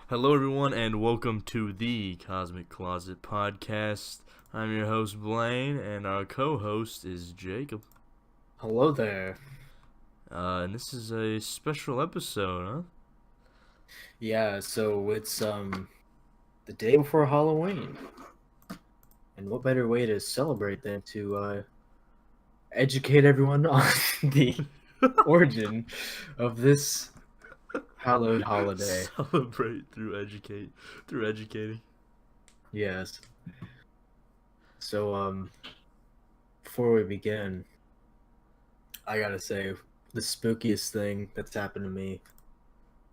Hello, everyone, and welcome to the Cosmic Closet Podcast. I'm your host, Blaine, and our co host is Jacob. Hello there. And this is a special episode, Yeah, so it's the day before Halloween. And what better way to celebrate than to educate everyone on the huh? origin of this hallowed holiday. Celebrate through educating. Yes. So before we begin, I gotta say the spookiest thing that's happened to me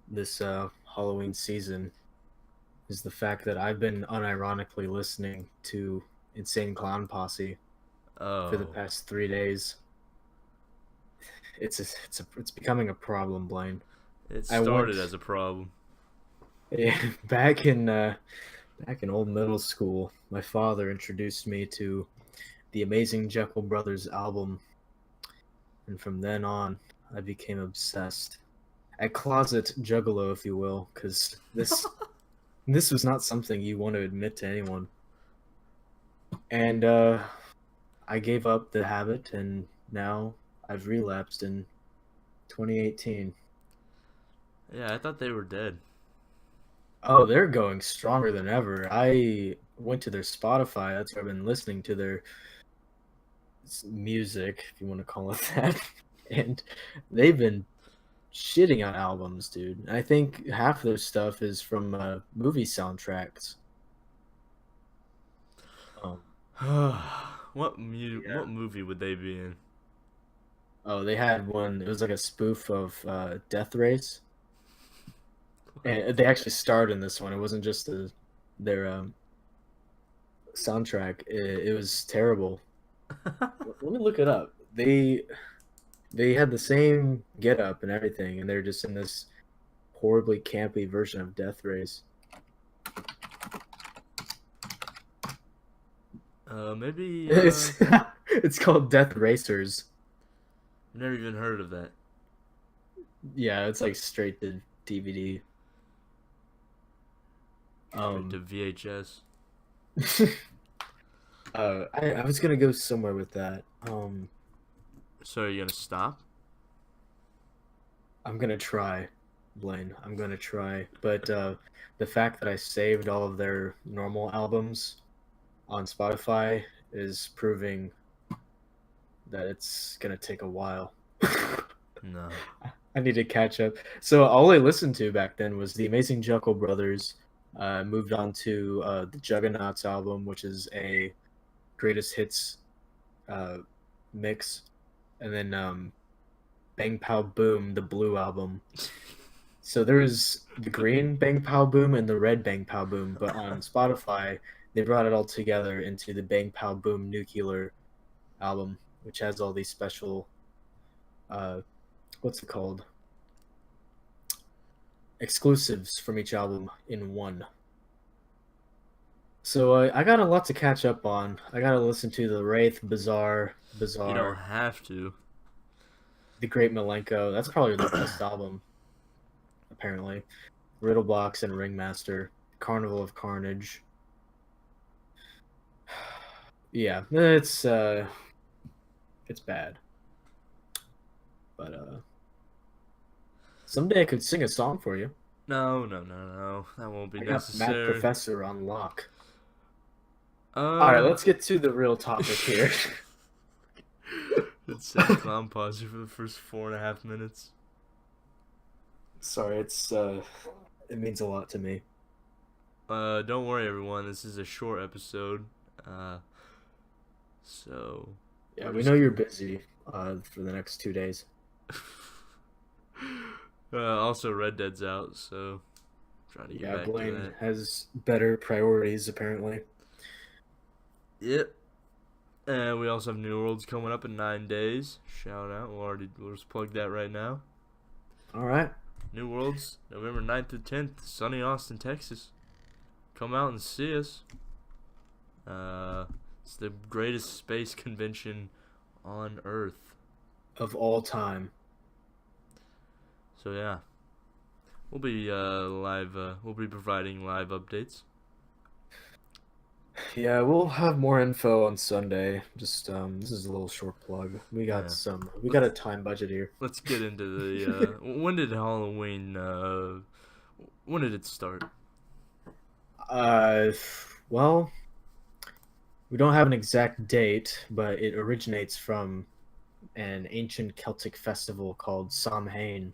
this Halloween season is the fact that I've been unironically listening to Insane Clown Posse for the Oh, past 3 days. It's becoming a problem, Blaine. it I started went as a problem. back in old middle school. My father introduced me to the Amazing Jekyll Brothers album, and from then on, I became obsessed. A closet juggalo, if you will, because this was not something you want to admit to anyone. And I gave up the habit, and now I've relapsed in 2018. Yeah, I thought they were dead. Oh, they're going stronger than ever. I went to their Spotify. That's where I've been listening to their music, if you want to call it that. And they've been shitting on albums, dude. I think half of their stuff is from movie soundtracks. Um, What yeah. movie would they be in? Oh, they had one. It was like a spoof of Death Race, and they actually starred in this one. It wasn't just their soundtrack. It was terrible. Let me look it up. They had the same get up and everything, and they're just in this horribly campy version of Death Race. Maybe, It's called Death Racers. I've never even heard of that. Yeah, it's like straight to DVD. Straight to Um, VHS. I was gonna go somewhere with that. So are you gonna stop? I'm gonna try, Blaine. I'm gonna try, but the fact that I saved all of their normal albums on Spotify is proving that it's gonna take a while. No. I need to catch up. So all I listened to back then was the Amazing Jekyll Brothers. Moved on to the Juggernauts album, which is a greatest hits uh, mix, and then Bang Pow Boom, the Blue album. So there was the green Bang Pow Boom and the red Bang Pow Boom, but on Spotify they brought it all together into the Bang Pow Boom Nuclear album, which has all these special uh, what's it called? Exclusives from each album in one. So I got a lot to catch up on. I got to listen to the Wraith, You don't Bizarre, have to. the Great Milenko. That's probably their best album, apparently. Riddlebox and Ringmaster, Carnival of Carnage. Yeah, it's bad, but someday I could sing a song for you. No, no, no, no. That won't be I got Matt necessary. Professor on lock. All right, Um, let's get to the real topic here. insane clown pause you for the first 4.5 minutes. Sorry, it means a lot to me. Don't worry, everyone. This is a short episode. Uh, so Yeah, we're we just know you're busy for the next 2 days. also Red Dead's out, so trying to get Yeah, back to Blaine that. has better priorities apparently. Yep. And we also have New Worlds coming up in 9 days. Shout out. We'll just plug that right now. All right. New Worlds, November 9th to 10th, sunny Austin, Texas. Come out and see us. It's the greatest space convention on Earth. Of all time. So yeah. We'll be live. We'll be providing live updates. Yeah, we'll have more info on Sunday. Just this is a little short plug. Yeah. We got a time budget here. Let's get into the. When did Halloween? When did it start? Uh, well, we don't have an exact date, but it originates from an ancient Celtic festival called Samhain,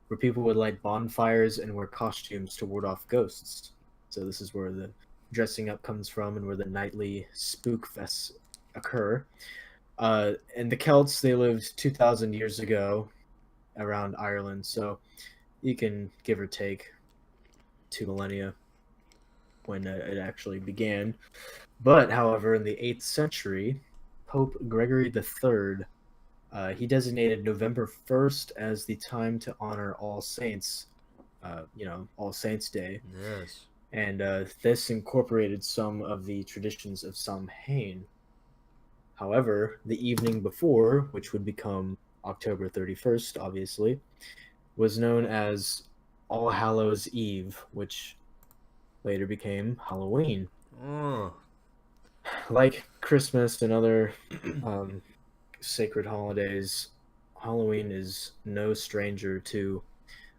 where people would light bonfires and wear costumes to ward off ghosts. So this is where the dressing up comes from and where the nightly spook fests occur. And the Celts, they lived 2,000 years ago around Ireland, so you can give or take 2 millennia when it actually began. But, however, in the 8th century, Pope Gregory III, he designated November 1st as the time to honor All Saints, All Saints Day. Yes. And this incorporated some of the traditions of Samhain. However, the evening before, which would become October 31st, obviously, was known as All Hallows Eve, which later became Halloween. Oh. Like Christmas and other sacred holidays, Halloween is no stranger to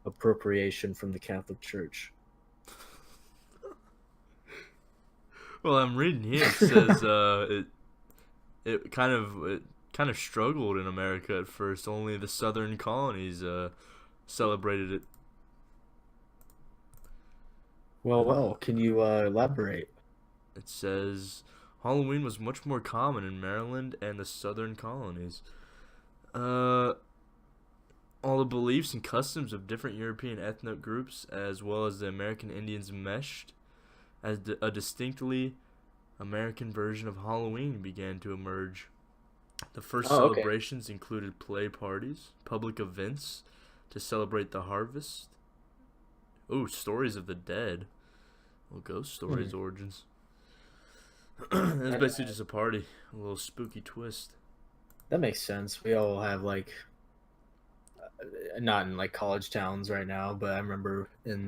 appropriation from the Catholic Church. Well, I'm reading here. It says it kind of struggled in America at first. Only the southern colonies celebrated it. Well, can you elaborate? It says Halloween was much more common in Maryland and the southern colonies. All the beliefs and customs of different European ethnic groups, as well as the American Indians, meshed as a distinctly American version of Halloween began to emerge. The first Oh, okay. celebrations included play parties, public events to celebrate the harvest. Oh, stories of the dead. Well, ghost stories Hmm. origins. It's That, basically just a party, a little spooky twist. that makes sense. We all have like not in like college towns right now, but I remember in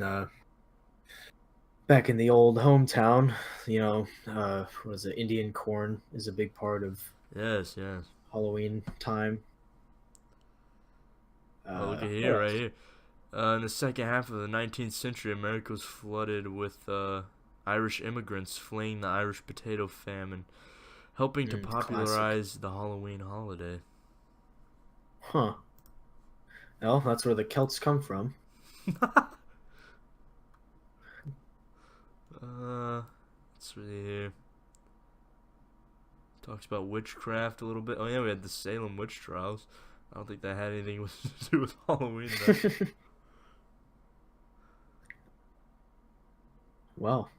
back in the old hometown, what is it? Indian corn is a big part of Yes, yes. Halloween time. Well, look at What here, right else? here. In the second half of the 19th century, America was flooded with Irish immigrants fleeing the Irish potato famine, helping to Classic. popularize the Halloween holiday. Huh. Well, that's where the Celts come from. Let's see here. Talks about witchcraft a little bit. Oh yeah, we had the Salem witch trials. I don't think that had anything to do with Halloween though. Well,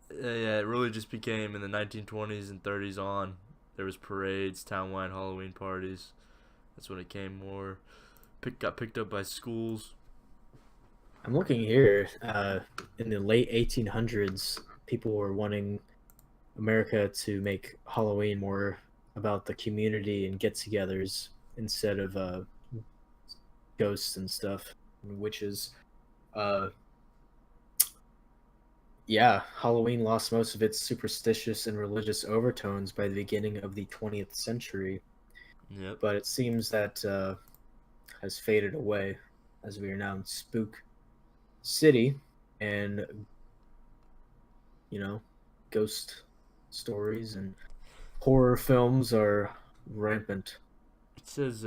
Yeah, it really just became in the 1920s and 30s on. There was parades, townwide Halloween parties. That's when it came more. Got picked up by schools. I'm looking here. In the late 1800s, people were wanting America to make Halloween more about the community and get-togethers instead of ghosts and stuff and witches. Uh, yeah, Halloween lost most of its superstitious and religious overtones by the beginning of the 20th century, Yep. but it seems that has faded away as we are now in Spook City, and you know, ghost stories and horror films are rampant. It says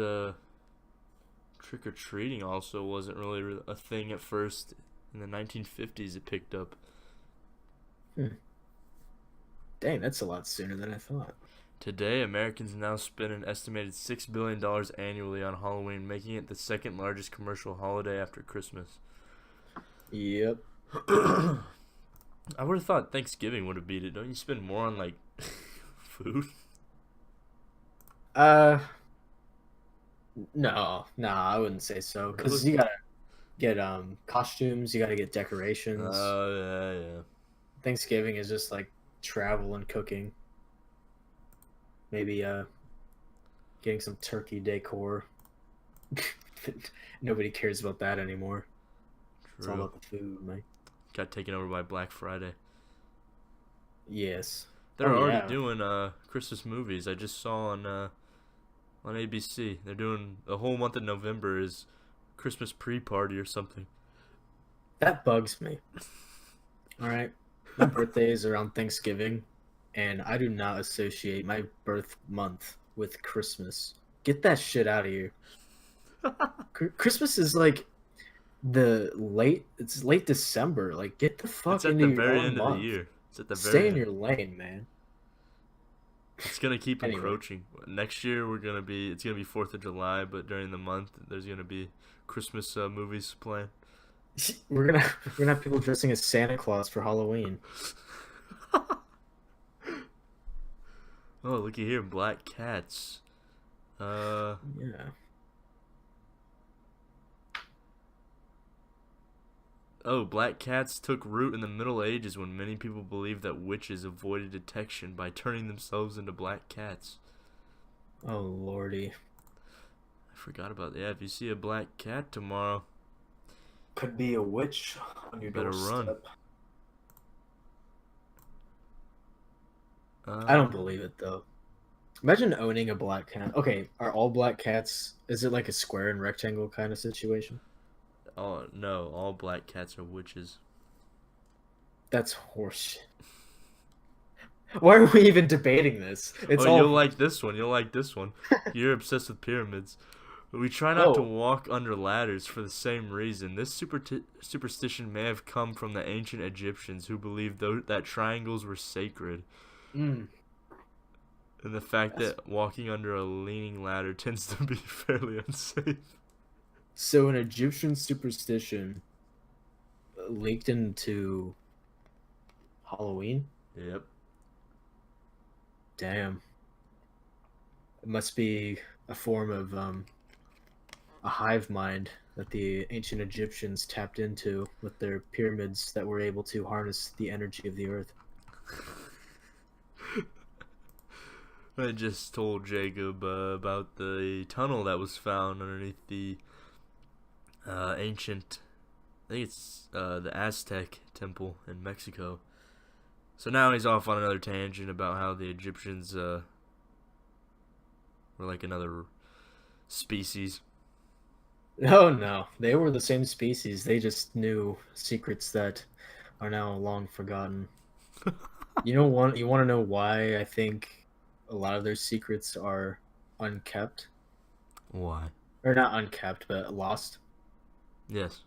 trick or treating also wasn't really a thing at first. In the 1950s, it picked up. Hmm. Dang, that's a lot sooner than I thought. Today, Americans now spend an estimated $6 billion annually on Halloween, making it the second largest commercial holiday after Christmas. Yep. I would have thought Thanksgiving would have beat it. Don't you spend more on like food? Uh, no, I wouldn't say so because Really? you gotta get costumes, you gotta get decorations. Oh yeah, Thanksgiving is just like travel and cooking. Maybe getting some turkey decor. Nobody cares about that anymore. It's all real. about the food, man. Got taken over by Black Friday. Yes. They're Oh already yeah. doing Christmas movies. I just saw on ABC. They're doing the whole month of November is Christmas pre-party or something. That bugs me. All right. My birthday is around Thanksgiving, and I do not associate my birth month with Christmas. Get that shit out of here. Christmas is like it's late December. Like get the It's fuck at into the your very own end of the month. year. It's at the Stay very in end. your lane, man. It's gonna keep Anyway, encroaching. Next year it's gonna be 4th of July, but during the month there's gonna be Christmas movies playing. we're gonna have people dressing as Santa Claus for Halloween. Oh, looky here, Black Cats. Uh, Yeah. oh, Black Cats took root in the Middle Ages when many people believed that witches avoided detection by turning themselves into black cats. Oh lordy. I forgot about that. Yeah, if you see a black cat tomorrow, Could be a witch on your better run. doorstep. I Uh, don't believe it though. Imagine owning a black cat. Okay, are all black cats? Is it like a square and rectangle kind of situation? oh no, all black cats are witches. That's horseshit. Why are we even debating this? It's Oh, all. you'll like this one. You'll like this one. You're obsessed with pyramids. We try not to Oh, walk under ladders for the same reason. This superstition may have come from the ancient Egyptians who believed that triangles were sacred, mm, and the fact that's that walking under a leaning ladder tends to be fairly unsafe. so an Egyptian superstition leaked into Halloween. Yep. Damn, it must be a form of a hive mind that the ancient Egyptians tapped into with their pyramids that were able to harness the energy of the earth. I just told Jacob about the tunnel that was found underneath the ancient, I think it's the Aztec temple in Mexico. So now he's off on another tangent about how the Egyptians were like another species. Oh no, they were the same species. They just knew secrets that are now long forgotten. You want to know why I think a lot of their secrets are unkept, Why? or not unkept, but lost, Yes.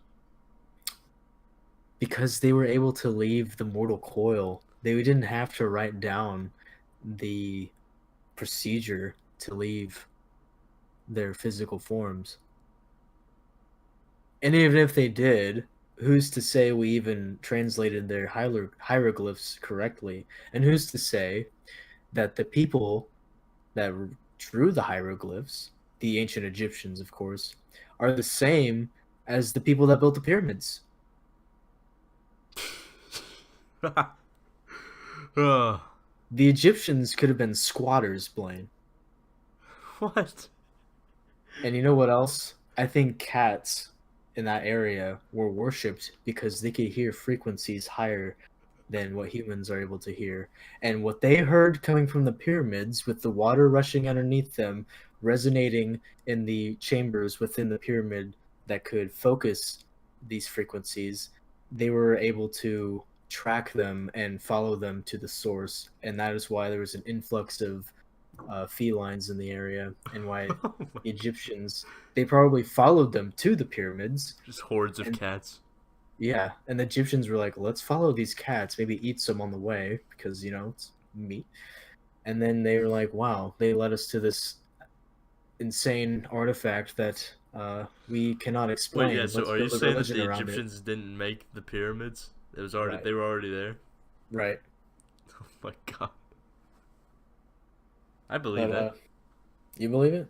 because they were able to leave the mortal coil. They didn't have to write down the procedure to leave their physical forms. And even if they did, who's to say we even translated their hieroglyphs correctly? And who's to say that the people that drew the hieroglyphs, the ancient Egyptians, of course, are the same as the people that built the pyramids? Ugh. The Egyptians could have been squatters, Blaine. What? And you know what else? I think cats in that area were worshipped because they could hear frequencies higher than what humans are able to hear. And what they heard coming from the pyramids, with the water rushing underneath them, resonating in the chambers within the pyramid that could focus these frequencies, they were able to track them and follow them to the source. And that is why there was an influx of felines in the area, and why Oh my- the Egyptians, they probably followed them to the pyramids. Just hordes of And cats. yeah, and the Egyptians were like, let's follow these cats, maybe eat some on the way because it's meat. And then they were like, wow, they led us to this insane artifact that we cannot Wait, explain. yeah. So Let's are you build a saying that religion the around it. Egyptians didn't make the pyramids? It was already Right. they were already there. Right. Oh my god. I believe But that. you believe it?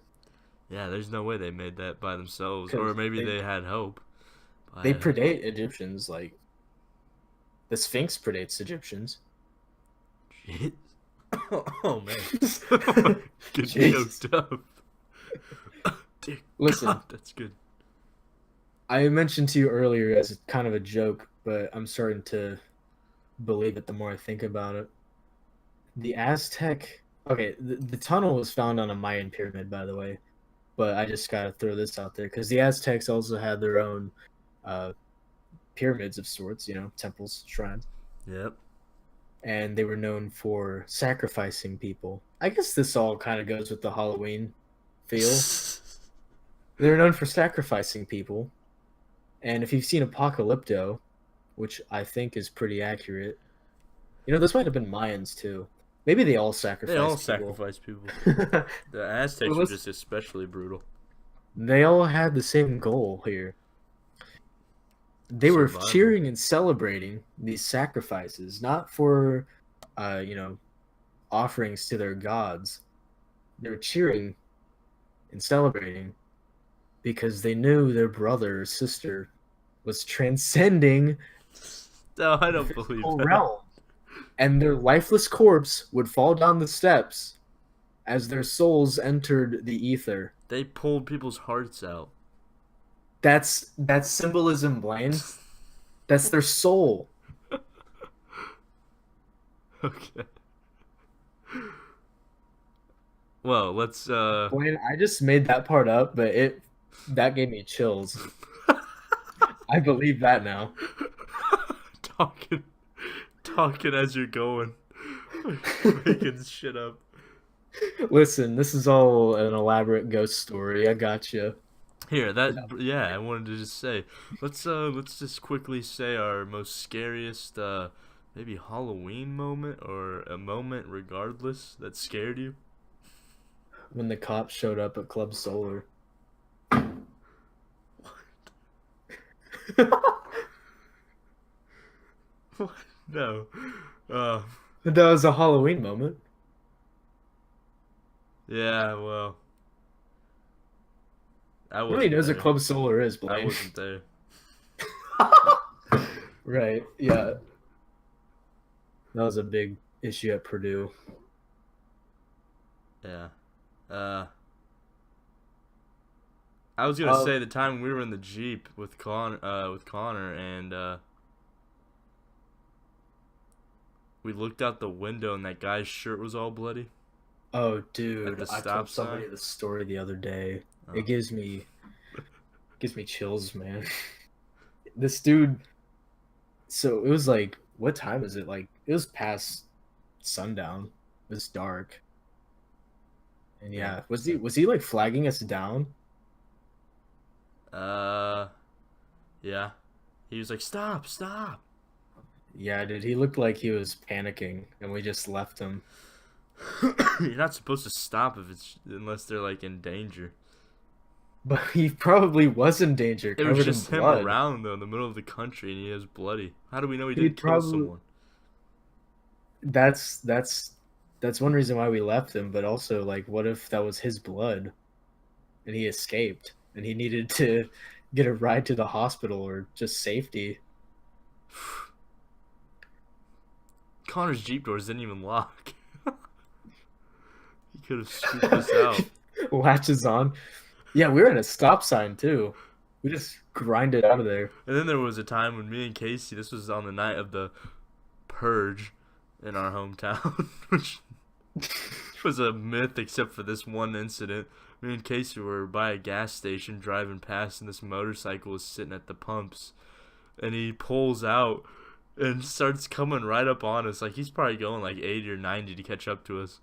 Yeah, there's no way they made that by themselves, 'Cause or maybe they- they had hope. They But, predate Egyptians. Like the Sphinx predates Egyptians. Jeez. Oh man. Get Jesus. choked up. Dear Listen. God, that's good. I mentioned to you earlier as kind of a joke, but I'm starting to believe it the more I think about it. The Aztec. Okay, the tunnel was found on a Mayan pyramid, by the way. But I just gotta throw this out there because the Aztecs also had their own uh, pyramids of sorts, temples, shrines, Yep. and they were known for sacrificing people. I guess this all kind of goes with the Halloween feel. They were known for sacrificing people, and if you've seen Apocalypto, which I think is pretty accurate, this might have been Mayans too. Maybe they all They all sacrificed people. sacrifice people. But The Aztecs were just especially brutal. they all had the same goal here. They were Survival. cheering and celebrating these sacrifices, not for, uh, you know, offerings to their gods. They were cheering and celebrating because they knew their brother or sister was transcending No, I the don't believe physical that. realm, and their lifeless corpse would fall down the steps as their souls entered the ether. They pulled people's hearts out. That's symbolism, Blaine. That's their soul. Okay. Well, let's Blaine, I just made that part up, but it that gave me chills. I believe that now. talking talking as you're going. Making shit up. Listen, this is all an elaborate ghost story. I got you. Here, yeah, I wanted to just say, let's just quickly say our most scariest maybe Halloween moment or a moment regardless that scared you. When the cops showed up at Club Solar. What? No. Uh That was a Halloween moment. yeah, well, I Nobody wasn't knows what there. Club Solar is, I Blaine. wasn't there. Right, yeah. That was a big issue at Purdue. Yeah. Uh I was gonna Uh, say the time we were in the Jeep with Connor and we looked out the window and that guy's shirt was all bloody oh, at dude, the I stop told sign. somebody this story the other day. Oh. It gives me chills, man. This dude. So it was like, what time is it? Like it was past sundown. It was dark, and Yeah. yeah, was he like flagging us down? Uh yeah. He was like, "Stop, stop." Yeah, dude, he looked like he was panicking, and we just left him. You're not supposed to stop if it's unless they're like in danger. But he probably was in danger, It was covered in just him blood. around though in the middle of the country and he was bloody. How do we know he He didn't kill probably someone? that's one reason why we left him. But also, like, what if that was his blood and he escaped and he needed to get a ride to the hospital or just safety? Connor's Jeep doors didn't even lock. He could have scooped us out. Latches on. Yeah, we were at a stop sign too. We just grinded out of there. And then there was a time when me and Casey, this was on the night of the purge in our hometown, which was a myth except for this one incident. Me and Casey were by a gas station driving past, and this motorcycle was sitting at the pumps. And he pulls out and starts coming right up on us. Like he's probably going like 80 or 90 to catch up to us.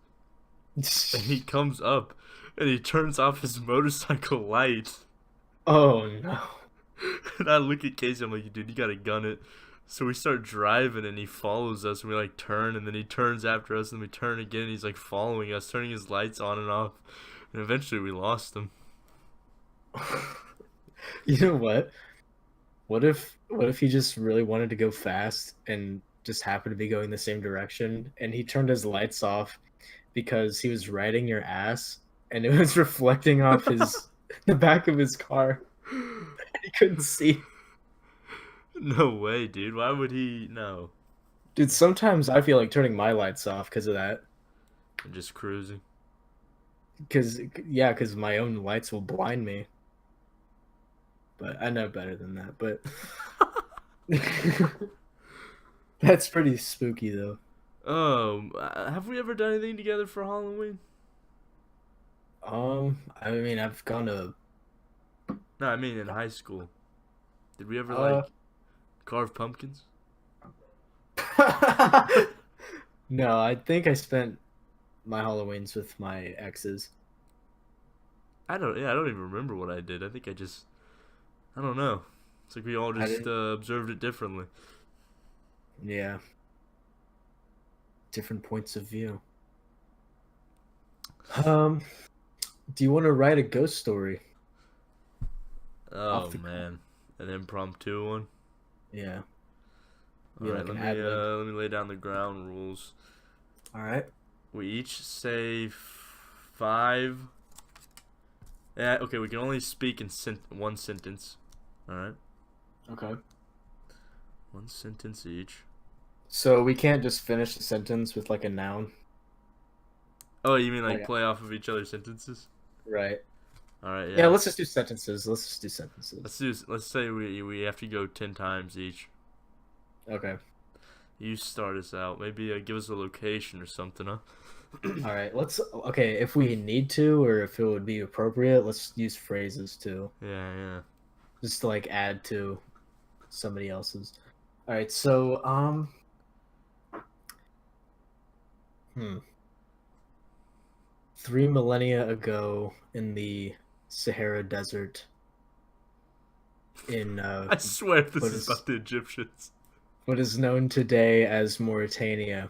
And he comes up and he turns off his motorcycle light. Oh no. And I look at Casey, I'm like, dude, you gotta gun it. So we start driving and he follows us and we like turn and then he turns after us and we turn again and he's like following us, turning his lights on and off. And eventually we lost him. You know what? What if he just really wanted to go fast and just happened to be going the same direction and he turned his lights off because he was riding your ass and it was reflecting off his the back of his car. He couldn't see. No way, dude. Why would he? No. Dude, sometimes I feel like turning my lights off because of that. I'm just cruising. Because my own lights will blind me. but I know better than that. But that's pretty spooky though. Have we ever done anything together for Halloween? I mean, I've gone to No, I mean in high school. Did we ever uh. like carve pumpkins? No, I think I spent my Halloweens with my exes. I don't. Yeah, I don't even remember what I did. I think I don't know. It's like we all I just didn't. observed it differently. Yeah, different points of view. Um, do you want to write a ghost story Oh off the? man, an impromptu one. Yeah, All be right, like an ad lib. let me lay down the ground rules. All right. We each say five. Yeah, okay. We can only speak in one sentence. All right, Okay. one sentence each. So we can't just finish the sentence with like a noun. Oh, you mean like Like, play off of each other's sentences? right. All right, Yeah, yeah. let's just do sentences. Let's just do sentences. Let's say we have to go 10 times each. Okay. You start us out. Maybe give us a location or something, huh? All right. Okay, if we need to or if it would be appropriate, let's use phrases too. Yeah, yeah. Just to like add to somebody else's. All right. So, hmm. 3 millennia ago in the Sahara Desert in I swear this what is is about the Egyptians. what is known today as Mauritania,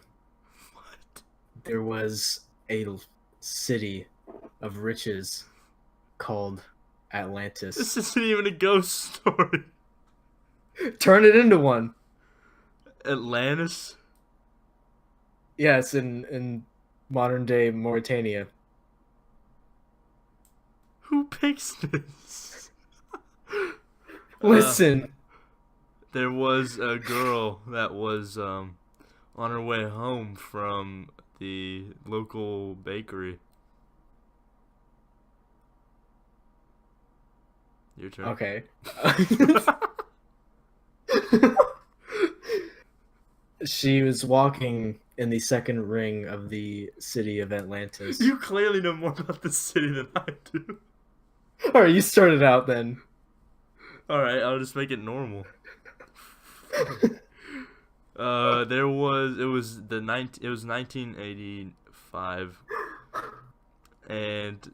What? there was a city of riches called Atlantis. This isn't even a ghost story. Turn it into one. Atlantis? Yes, in modern day Mauritania. Who picks this? Listen, There was a girl that was on her way home from the local bakery. Your turn. okay. She was walking in the second ring of the city of Atlantis. You clearly know more about this city than I do. All right, you started out then. All right, I'll just make it normal. It was 1985, and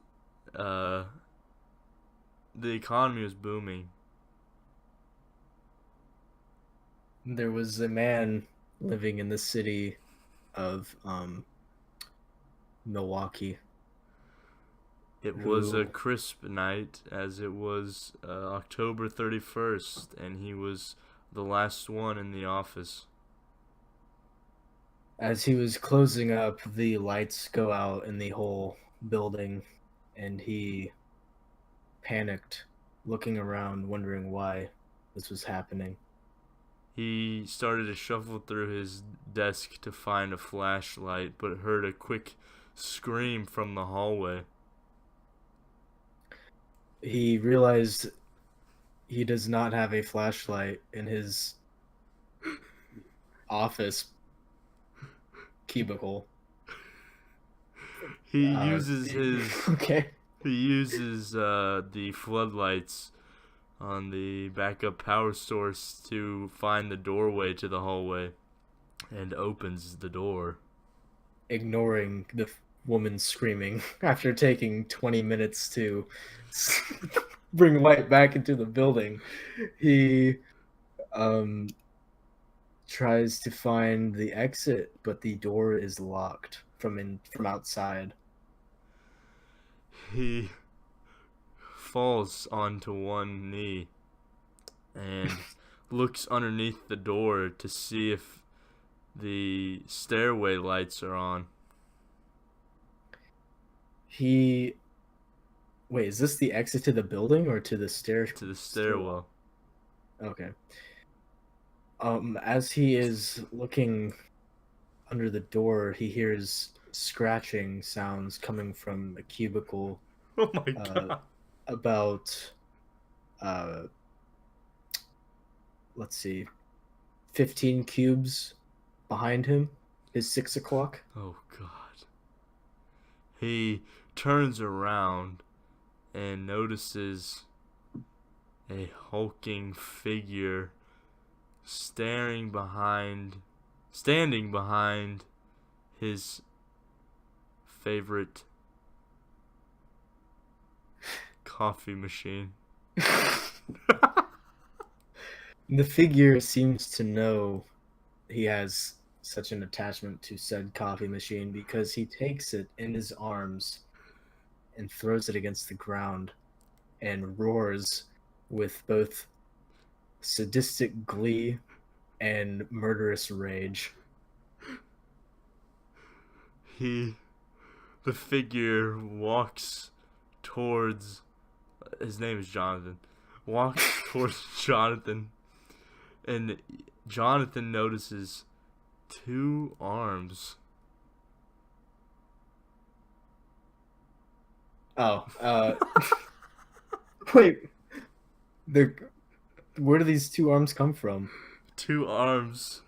the economy was booming. There was a man living in the city of Milwaukee. It was a Who, crisp night, as it was October 31st, and he was the last one in the office. as he was closing up, the lights go out in the whole building, and he panicked, looking around, wondering why this was happening. He started to shuffle through his desk to find a flashlight, but heard a quick scream from the hallway. He realized he does not have a flashlight in his office cubicle. He Uh, uses his okay. he uses the floodlights on the backup power source to find the doorway to the hallway and opens the door. Ignoring the woman screaming after taking 20 minutes to bring light back into the building. He um tries to find the exit, but the door is locked from outside. He falls onto one knee and looks underneath the door to see if the stairway lights are on. He Wait, is this the exit to the building or to the To the stairwell. Okay. As he is looking under the door, he hears scratching sounds coming from a cubicle Oh my uh, god. about let's see, 15 cubes behind him is 6 o'clock. Oh God. He turns around and notices a hulking figure standing behind his favorite coffee machine. The figure seems to know he has such an attachment to said coffee machine because he takes it in his arms and throws it against the ground and roars with both sadistic glee and murderous rage. The figure walks towards, his name is Jonathan, walks towards Jonathan, and Jonathan notices 2 arms. Wait, where do these 2 arms come from? 2 arms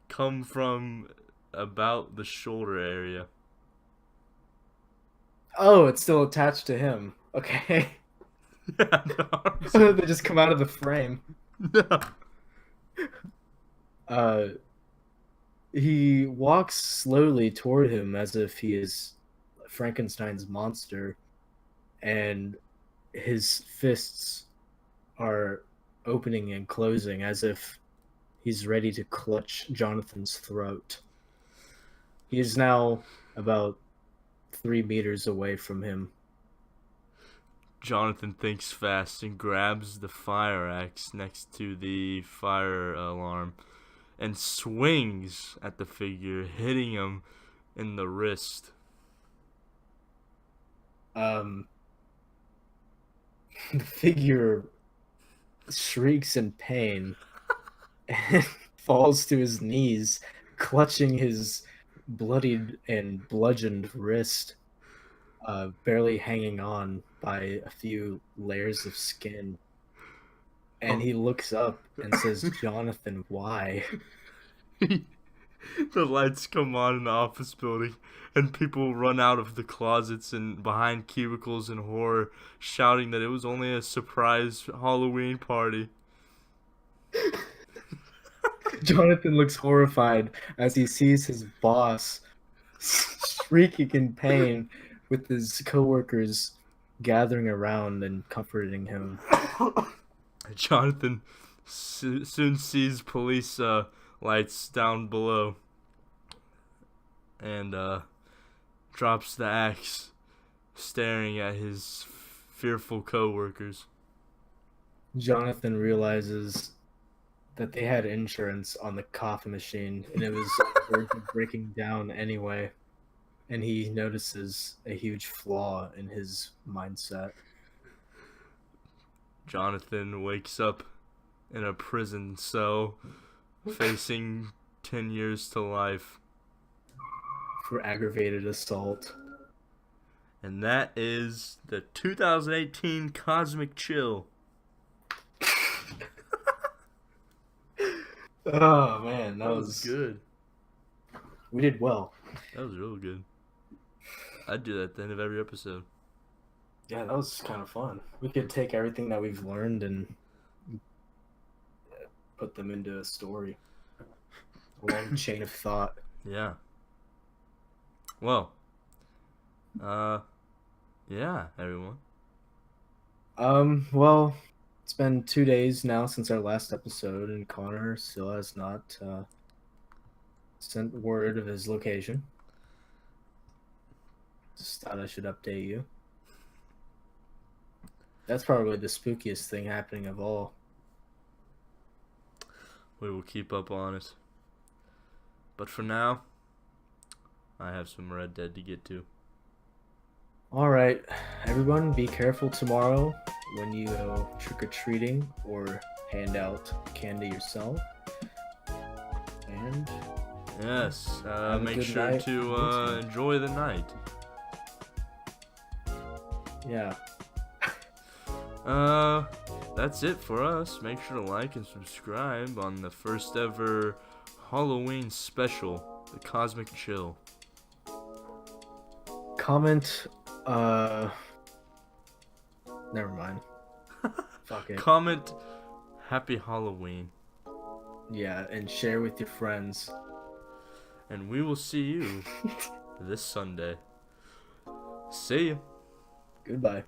come from about the shoulder area. Oh, it's still attached to him. Okay. Yeah, the arms. They just come out of the frame. No. He walks slowly toward him as if he is Frankenstein's monster, and his fists are opening and closing as if he's ready to clutch Jonathan's throat. He is now about 3 meters away from him. Jonathan thinks fast and grabs the fire axe next to the fire alarm and swings at the figure, hitting him in the wrist. The figure shrieks in pain and falls to his knees, clutching his bloodied and bludgeoned wrist, barely hanging on by a few layers of skin. And he looks up and says, "Jonathan, why?" The lights come on in the office building, and people run out of the closets and behind cubicles in horror, shouting that it was only a surprise Halloween party. Jonathan looks horrified as he sees his boss shrieking in pain with his coworkers gathering around and comforting him. Jonathan soon sees police lights down below and drops the axe, staring at his fearful coworkers. Jonathan realizes that they had insurance on the coffee machine and it was breaking down anyway, and he notices a huge flaw in his mindset. Jonathan wakes up in a prison cell facing 10 years to life. For aggravated assault. And that is the 2018 Cosmic Chill. Oh man, that was good. We did well. That was real good. I'd do that at the end of every episode. Yeah, that was kind of fun. We could take everything that we've learned and put them into a story. A long chain of thought. Yeah. Well. Yeah, everyone. Well, it's been 2 days now since our last episode, and Connor still has not sent word of his location. Just thought I should update you. That's probably the spookiest thing happening of all. We will keep up on it. But for now, I have some Red Dead to get to. Alright, everyone, be careful tomorrow when you go trick-or-treating or hand out candy yourself. And yes, have a make good sure night. to enjoy the night. Yeah. that's it for us. Make sure to like and subscribe on the first ever Halloween special, the Cosmic Chill. Comment, never mind. Fuck it. Comment Happy Halloween. Yeah, and share with your friends. And we will see you this Sunday. See ya. Goodbye.